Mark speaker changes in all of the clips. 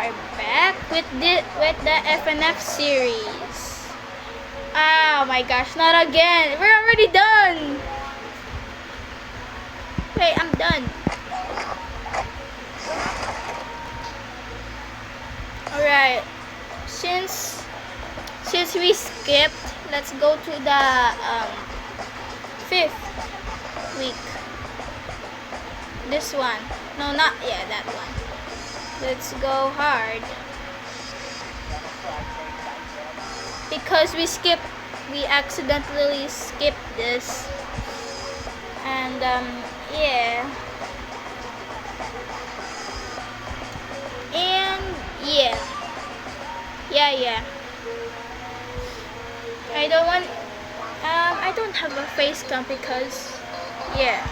Speaker 1: are back with the FNF series. Oh my gosh, not again. We're already done. Wait, I'm done. Alright. Since we skipped, let's go to the 5th week. This one. No, not that one. Let's go hard. Because we accidentally skipped this. And yeah. And yeah. I don't have a face cam because yeah.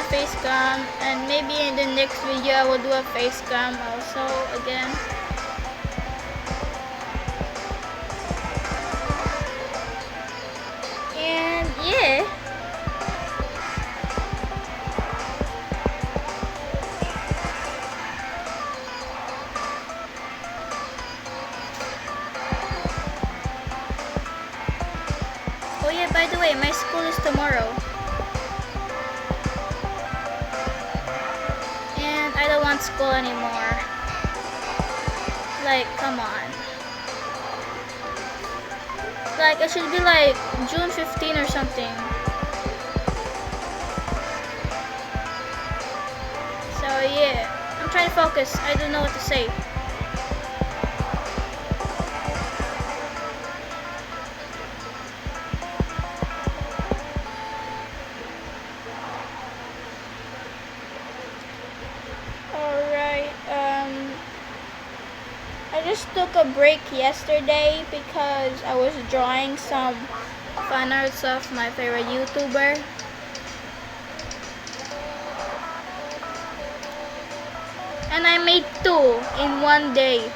Speaker 1: Face cam, and maybe in the next video I will do a face cam also again. And yeah. Oh yeah, by the way, my school is tomorrow. I don't want school anymore. Like, come on. Like, it should be like June 15 or something. So yeah, I'm trying to focus. I don't know what to say. I just took a break yesterday because I was drawing some fan arts of my favorite YouTuber. And I made 2 in one day.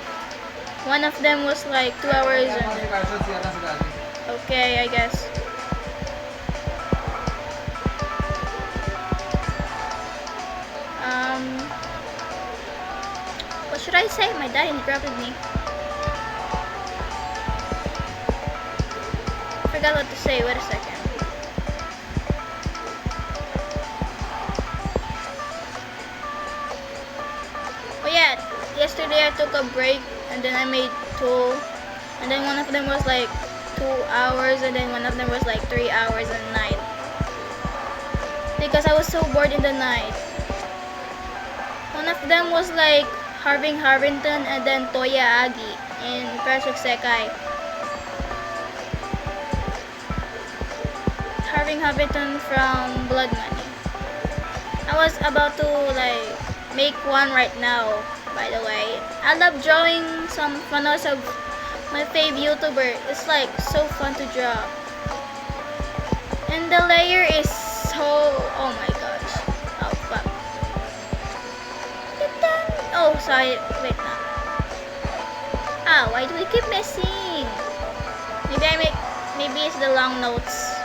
Speaker 1: One of them was like 2 hours. Okay, I guess. What should I say? My dad interrupted me. I forgot what to say. Wait a second. Oh yeah, yesterday I took a break and then I made 2. And then one of them was like 2 hours and then one of them was like 3 hours at night. Because I was so bored in the night. One of them was like Harving Harvington and then Toya Agi in Perfect Sekai. Harving Harvington from Blood Money. I was about to like make one right now, by the way. I love drawing some photos of my fave YouTuber. It's like so fun to draw. And the layer is so, oh my gosh. Oh fuck. Oh, sorry. Wait now. Ah, why do we keep missing? Maybe it's the long notes.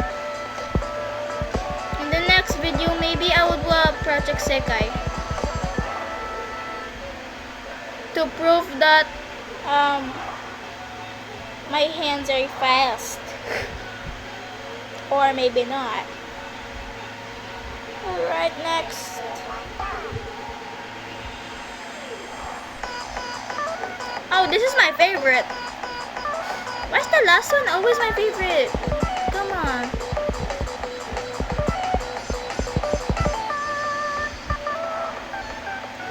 Speaker 1: In the next video, maybe I would do a Project Sekai. To prove that my hands are fast. Or maybe not. Alright, next. Oh, this is my favorite. Why's the last one always my favorite? Come on.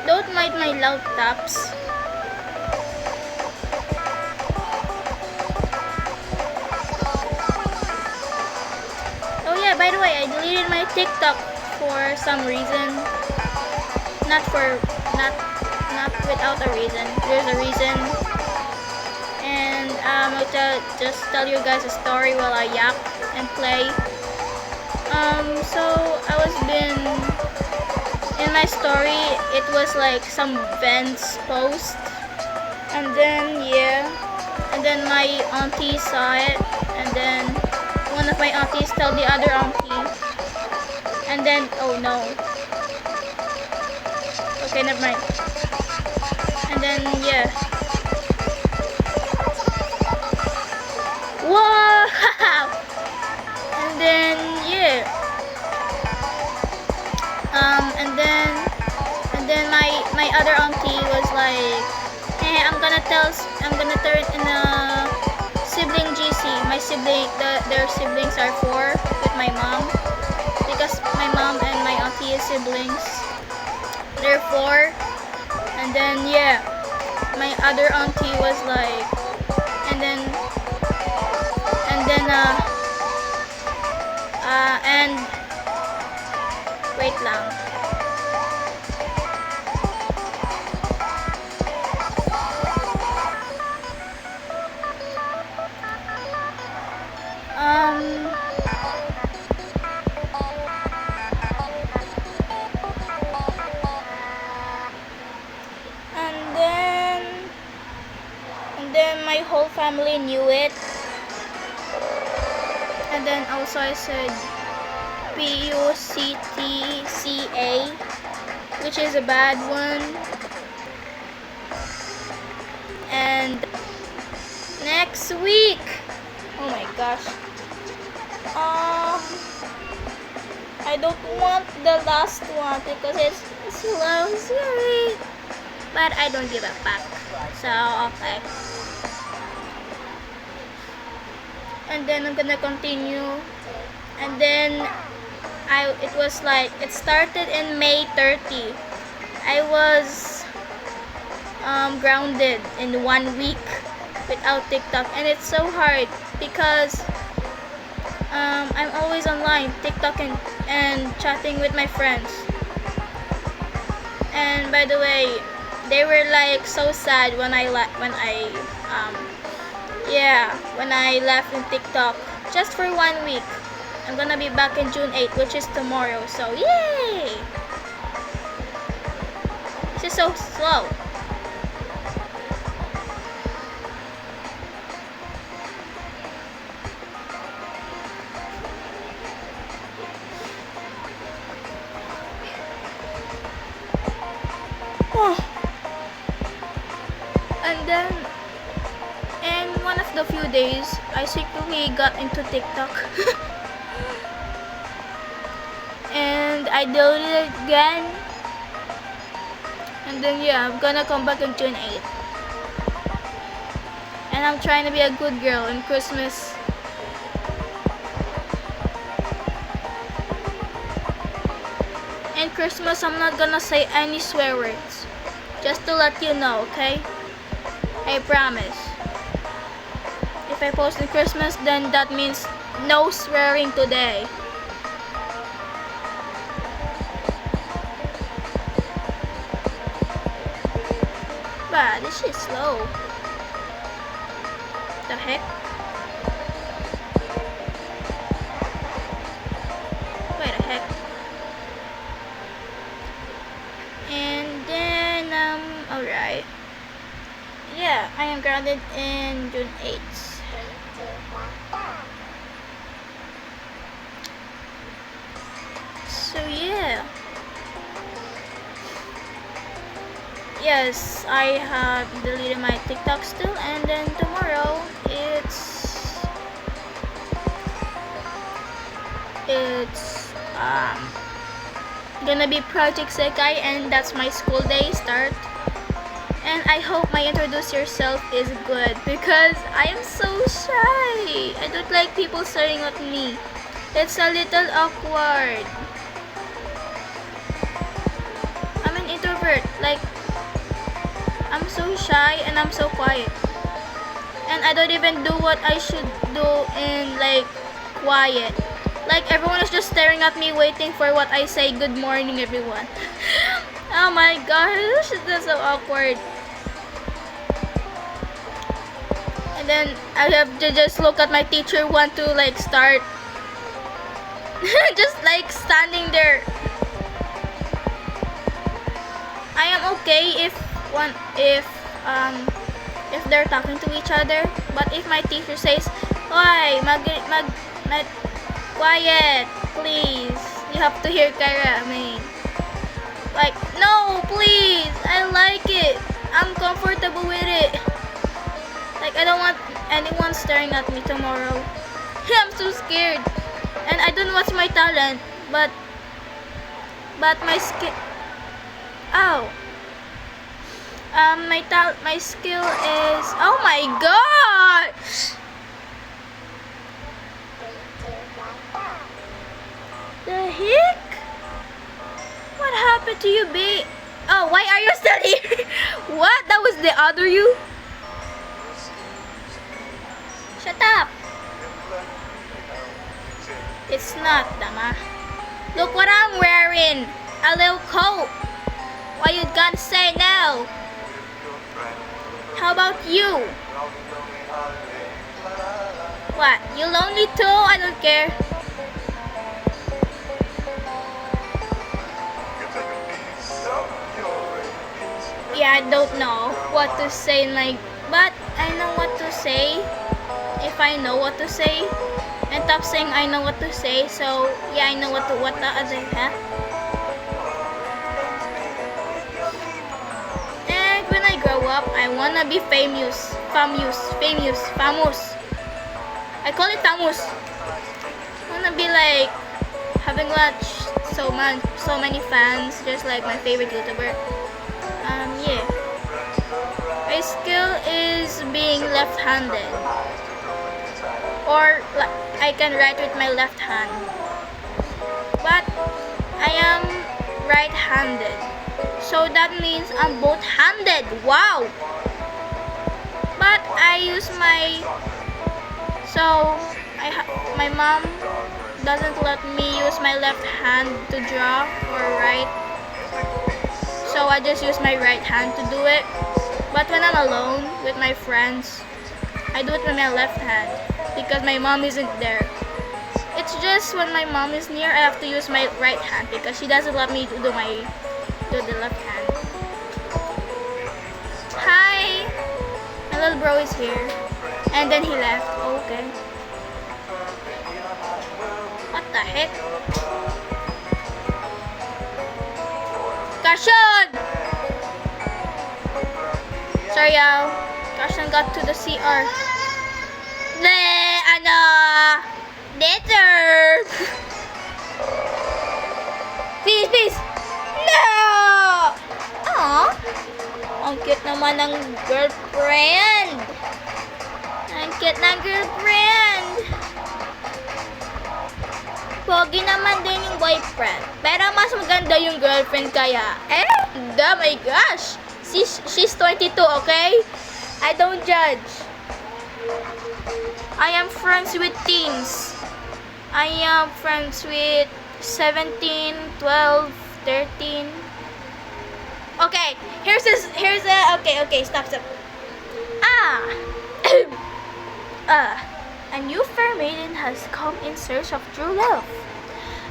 Speaker 1: Don't mind my loud taps. Oh yeah, by the way, I deleted my TikTok for some reason. Not without a reason. There's a reason. And just tell you guys a story while I yak and play. So I was been in my story. It was like some Vents post, and then and then my auntie saw it, and then one of my aunties tell the other auntie, and then oh no. Okay, never mind. And then whoa! And then and then my other auntie was like, hey, I'm gonna turn in a sibling GC. My sibling, their siblings are 4 with my mom, because my mom and my auntie is siblings. They're 4, and then my other auntie was like, and wait lang. And then my whole family knew it. And then also I said PUCTCA, which is a bad one. And next week, oh my gosh, I don't want the last one because it's slow, scary, but I don't give a fuck. So okay. And then I'm gonna continue, and then it was like, it started in May 30. I was grounded in 1 week without TikTok, and it's so hard because I'm always online, TikTok and chatting with my friends. And by the way, they were like so sad when I left in TikTok just for 1 week. I'm gonna be back in June 8th, which is tomorrow. So yay! This is so slow. And then, in one of the few days, I secretly got into TikTok. And I deleted it again. And then I'm gonna come back on June 8th. And I'm trying to be a good girl in Christmas. In Christmas, I'm not gonna say any swear words. Just to let you know, okay? I promise. If I post on Christmas, then that means no swearing today. But this is slow. The heck? Wait the heck? And then alright. Yeah, I am grounded in June 8th. So yes, I have deleted my TikTok still, and then tomorrow it's gonna be Project Sekai, and that's my school day start. And I hope my introduce yourself is good, because I am so shy. I don't like people staring at me. It's a little awkward. I'm an introvert. Like, I'm so shy and I'm so quiet. And I don't even do what I should do in like quiet. Like, everyone is just staring at me waiting for what I say. Good morning, everyone. Oh my gosh, that's so awkward. And And then I have to just look at my teacher want to like start just like standing there. I am okay if they're talking to each other, but if my teacher says, "Oy, quiet, please. You have to hear Kyra." I mean, like, no, please. I like it. I'm comfortable with it. Like, I don't want anyone staring at me tomorrow. I'm so scared. And I don't know what's my talent, but my skill. Oh. My skill is. Oh my god! The heck? What happened to you, babe? Oh, why are you still here? What? That was the other you? Shut up. It's not, Dama. Look what I'm wearing. A little coat. What you gonna say now? How about you? What? You lonely too? I don't care. Yeah, I don't know what to say but I know what to say if I know what to say. And stop saying I know what to say. So yeah, I know what the other And when I grow up, I wanna be famous. I call it famous. I wanna be like having so many fans, just like my favorite YouTuber. Yeah. My skill is being left-handed, or I can write with my left hand, but I am right-handed, so that means I'm both-handed. Wow! But I use my mom doesn't let me use my left hand to draw or write, so I just use my right hand to do it. But when I'm alone with my friends, I do it with my left hand because my mom isn't there. It's just when my mom is near, I have to use my right hand because she doesn't let me do the left hand. Hi! My little bro is here. And then he left. Okay. What the heck? Kashan! Sorry, y'all. Kashan got to the CR. Later! Please! No! Aww! Ang cute naman ng girlfriend. Ang cute ng girlfriend. Pogi naman din yung boyfriend. Pero mas maganda yung girlfriend kaya. Oh my gosh! She's 22, okay? I don't judge. I am friends with teens. I am friends with 17, 12, 13. Okay, okay, stop. A new fair maiden has come in search of true love.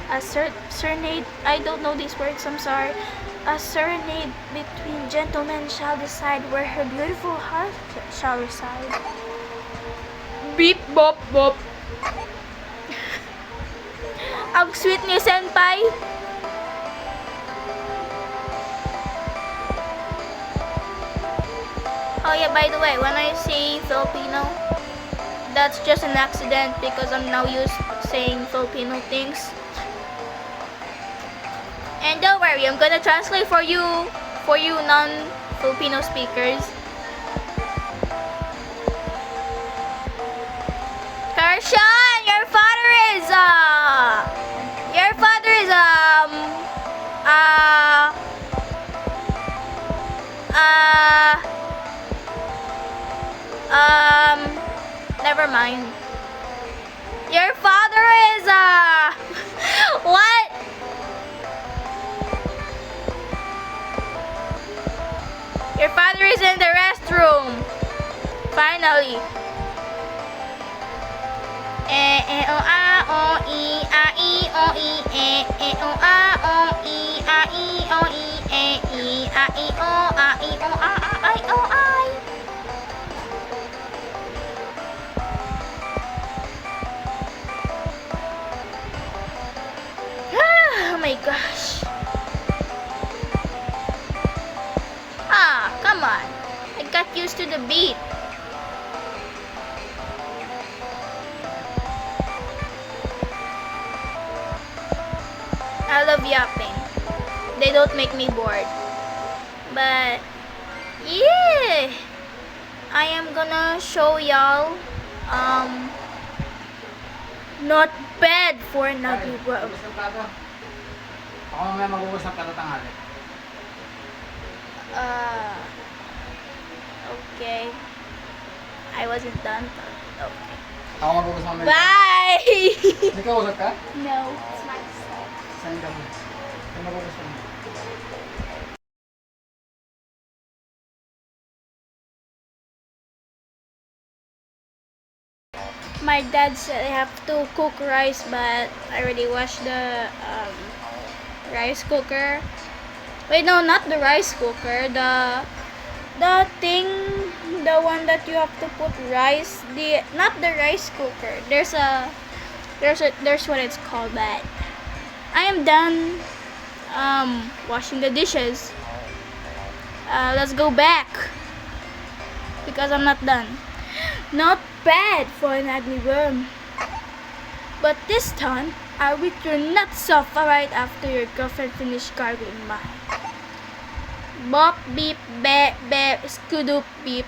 Speaker 1: A serenade, I don't know these words, I'm sorry. A serenade between gentlemen shall decide where her beautiful heart shall reside. Beep bop bop. Ang sweet ni Senpai. Oh yeah, by the way, when I say Filipino, that's just an accident because I'm now used to saying Filipino things. And don't worry, I'm gonna translate for you non-Filipino speakers. Karshan, your father is never mind. Your father is what? Your father is in the restroom. Finally. o a o i a i o i o a o i a i o i a i o a i o a i o I. Oh my gosh. Come on. I got used to the beat. I love yapping. They don't make me bored. But yeah, I am gonna show y'all not bad for nag-work.
Speaker 2: Ako mamaya mag-uwas ng plato tanghali.
Speaker 1: Okay. I wasn't done. Okay.
Speaker 2: Ako mag-uwas mamaya.
Speaker 1: Bye!
Speaker 2: Hindi ka usap ka?
Speaker 1: No, it's myself.
Speaker 2: Saan ka mo? Ako mag-uwas mamaya.
Speaker 1: My dad said I have to cook rice, but I already washed the rice cooker. Wait, no, not the rice cooker. The thing, the one that you have to put rice. Not the rice cooker. There's what it's called. But I am done washing the dishes. Let's go back because I'm not done. Not bad for an ugly worm. But this time, I'll eat your nuts off right after your girlfriend finished gargling mine. Bop, beep, be, scoop, beep.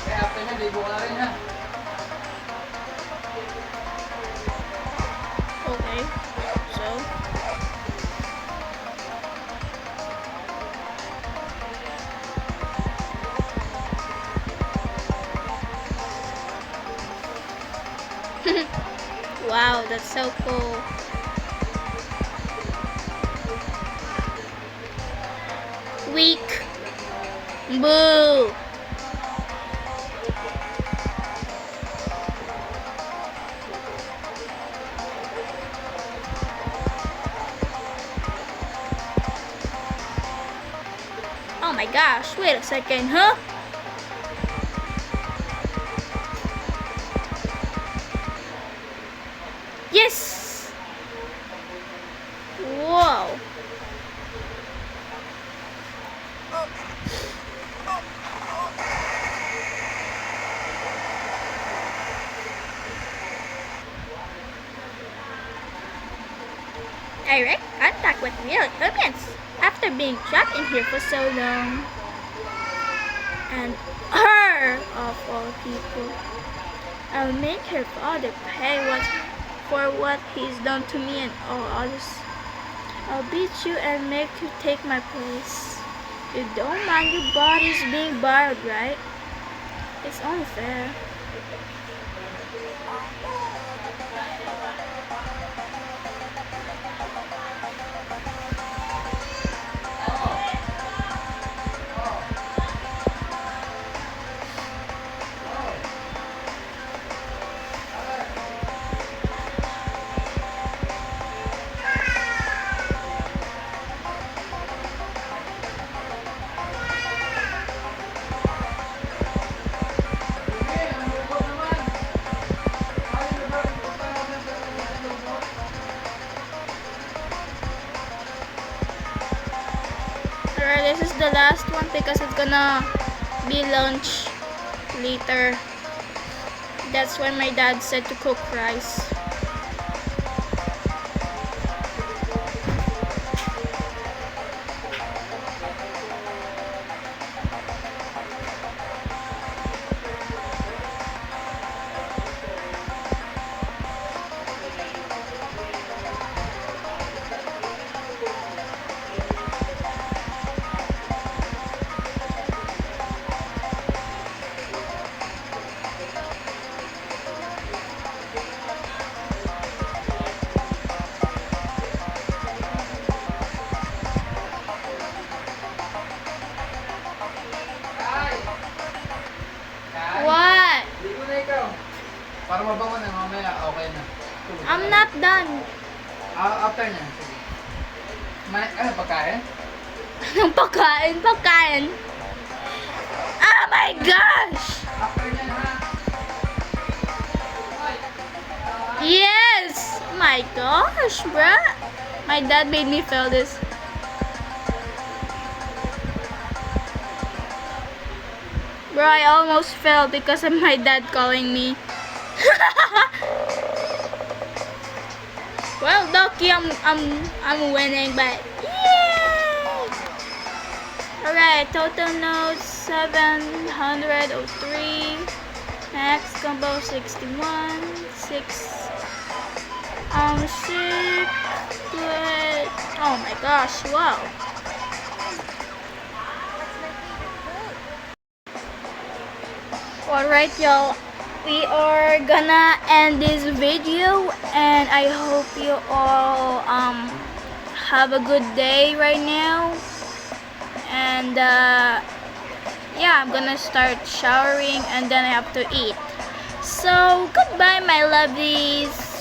Speaker 2: Kaya after niya, libo ka na rin ha.
Speaker 1: Okay, so wow, that's so cool. Weak. Boo. Oh my gosh, wait a second, huh? Yes! Whoa. Direct contact with real humans after being trapped in here for so long. And her, of all people, I'll make her father pay for what he's done to me and all others. I'll beat you and make you take my place. You don't mind your bodies being borrowed, right? It's only fair. Alright, this is the last one because it's gonna be lunch later. That's when my dad said to cook rice.
Speaker 2: muna, mamaya okay na. Tulog
Speaker 1: I'm
Speaker 2: na.
Speaker 1: not done.
Speaker 2: After niya, sige. Ano, pagkain?
Speaker 1: Anong pagkain? Pagkain? Oh my gosh!
Speaker 2: After niya ha.
Speaker 1: Yes! Oh my gosh, bruh. My dad made me feel this. Bro, I almost fell because of my dad calling me. Well, Doki, I'm winning, but yay! Alright, total notes 703. Max combo 61. 6. 6. Good. Oh my gosh! Wow. Alright, y'all. We are gonna end this video, and I hope you all have a good day right now. And yeah, I'm gonna start showering, and then I have to eat. So goodbye, my lovelies.